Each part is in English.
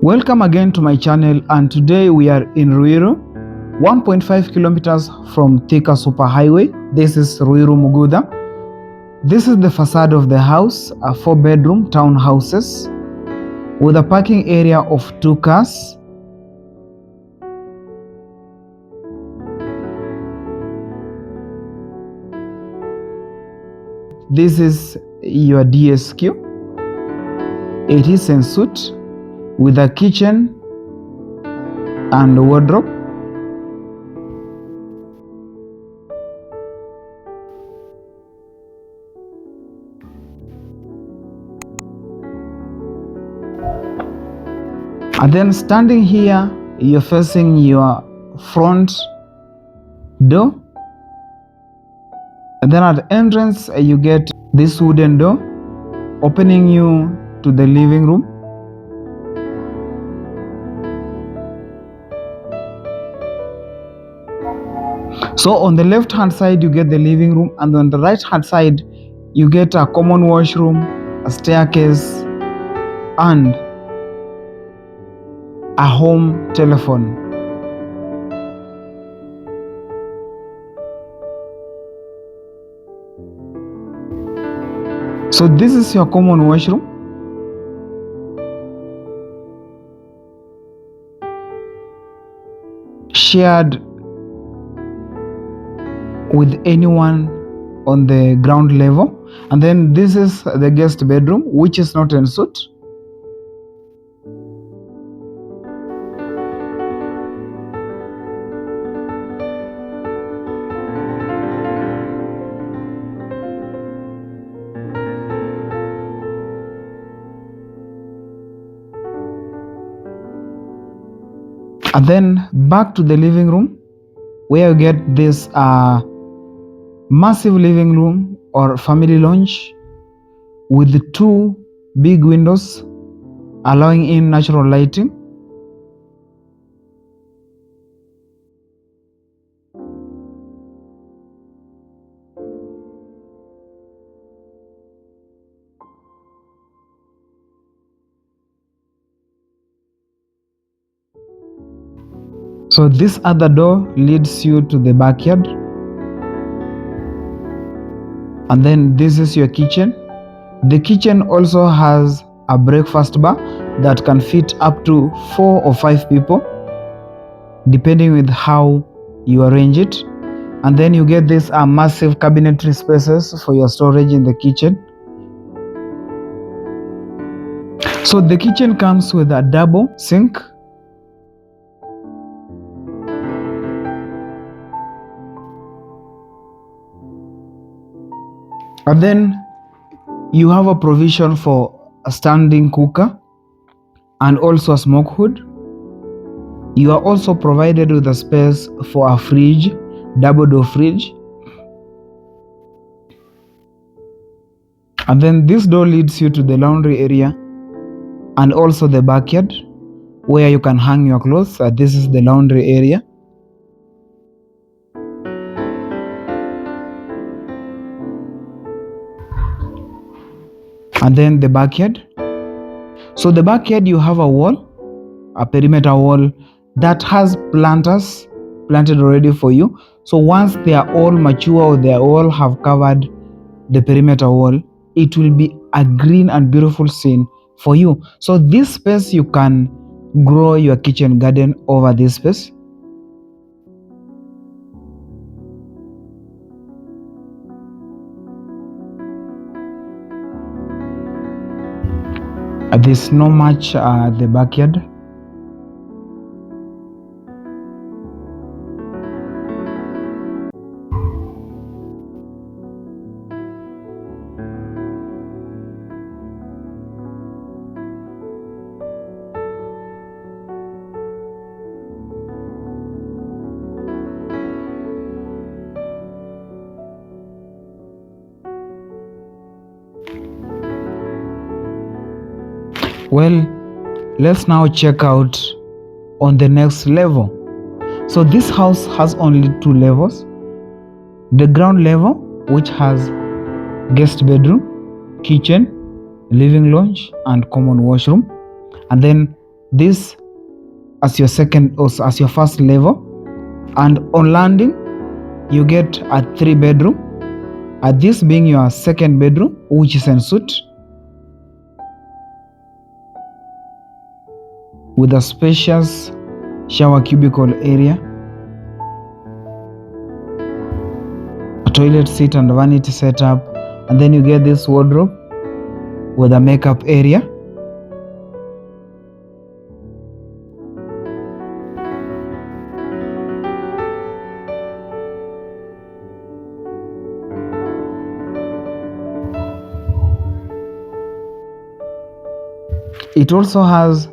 Welcome again to my channel, and today we are in Ruiru, 1.5 kilometers from Thika Superhighway. This is Ruiru Mugutha. This is the facade of the house, a 4-bedroom townhouses with a parking area of 2 cars. This is your DSQ. It is en suite with a kitchen and wardrobe. And then standing here, you're facing your front door. And then at the entrance, you get this wooden door opening you to the living room. So on the left hand side, you get the living room, and on the right hand side, you get a common washroom, a staircase, and a home telephone. So this is your common washroom. Shared with anyone on the ground level. And then this is the guest bedroom, which is not en suite. And then back to the living room, where you get this massive living room or family lounge with 2 big windows allowing in natural lighting. So this other door leads you to the backyard. And then this is your kitchen. The kitchen also has a breakfast bar that can fit up to 4 or 5 people, depending with how you arrange it. And then you get this massive cabinetry spaces for your storage in the kitchen. So the kitchen comes with a double sink. And then you have a provision for a standing cooker and also a smoke hood. You are also provided with a space for a fridge, double door fridge. And then this door leads you to the laundry area and also the backyard where you can hang your clothes. This is the laundry area. And then the backyard. So the backyard, you have a wall, a perimeter wall that has planters planted already for you. So once they are all mature or they all have covered the perimeter wall, it will be a green and beautiful scene for you. So this space, you can grow your kitchen garden over this space. There's not much the backyard. Well, let's now check out on the next level. So this house has only 2 levels. The ground level, which has guest bedroom, kitchen, living lounge, and common washroom. And then this as your second or as your first level, and on landing you get a 3-bedroom, this being your second bedroom, which is en suite with a spacious shower cubicle area, a toilet seat and vanity setup, and then you get this wardrobe with a makeup area. It also has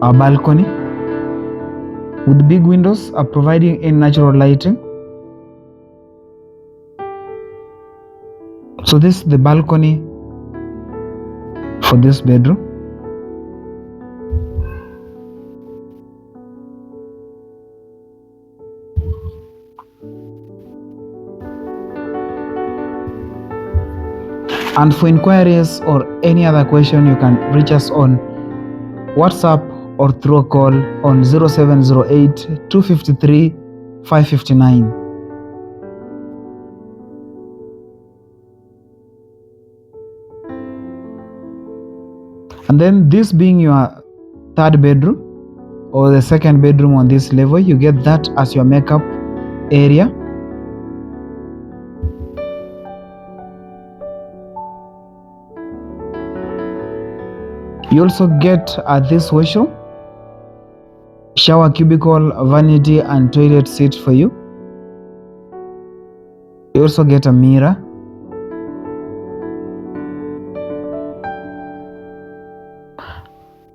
a balcony with big windows providing in natural lighting. So this is the balcony for this bedroom. And for inquiries or any other question, you can reach us on WhatsApp or through a call on 0708 253 559. And then this being your third bedroom or the second bedroom on this level, you get that as your makeup area. You also get this washroom, shower cubicle, vanity and toilet seat for you. You also get a mirror.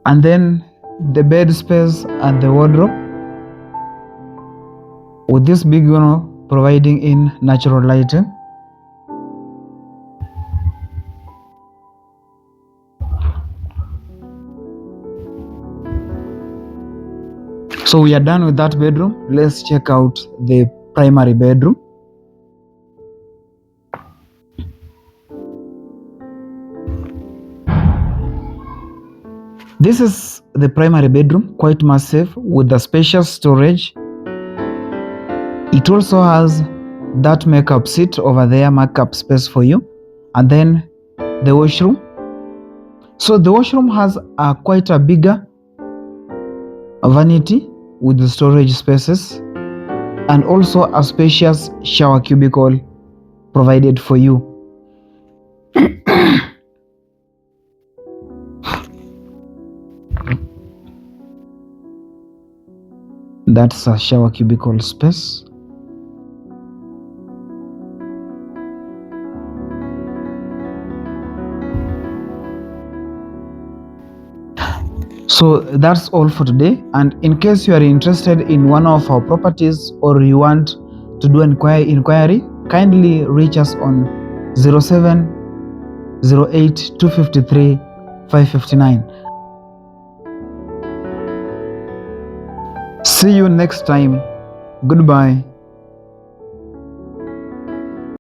And then the bed space and the wardrobe with this big window providing in natural lighting. So we are done with that bedroom. Let's check out the primary bedroom. This is the primary bedroom, quite massive with the spacious storage. It also has that makeup seat over there, makeup space for you, and then the washroom. So the washroom has quite a bigger vanity with the storage spaces and also a spacious shower cubicle provided for you. That's a shower cubicle space. So that's all for today, and in case you are interested in one of our properties or you want to do inquiry, kindly reach us on 0708 253 559. See you next time. Goodbye.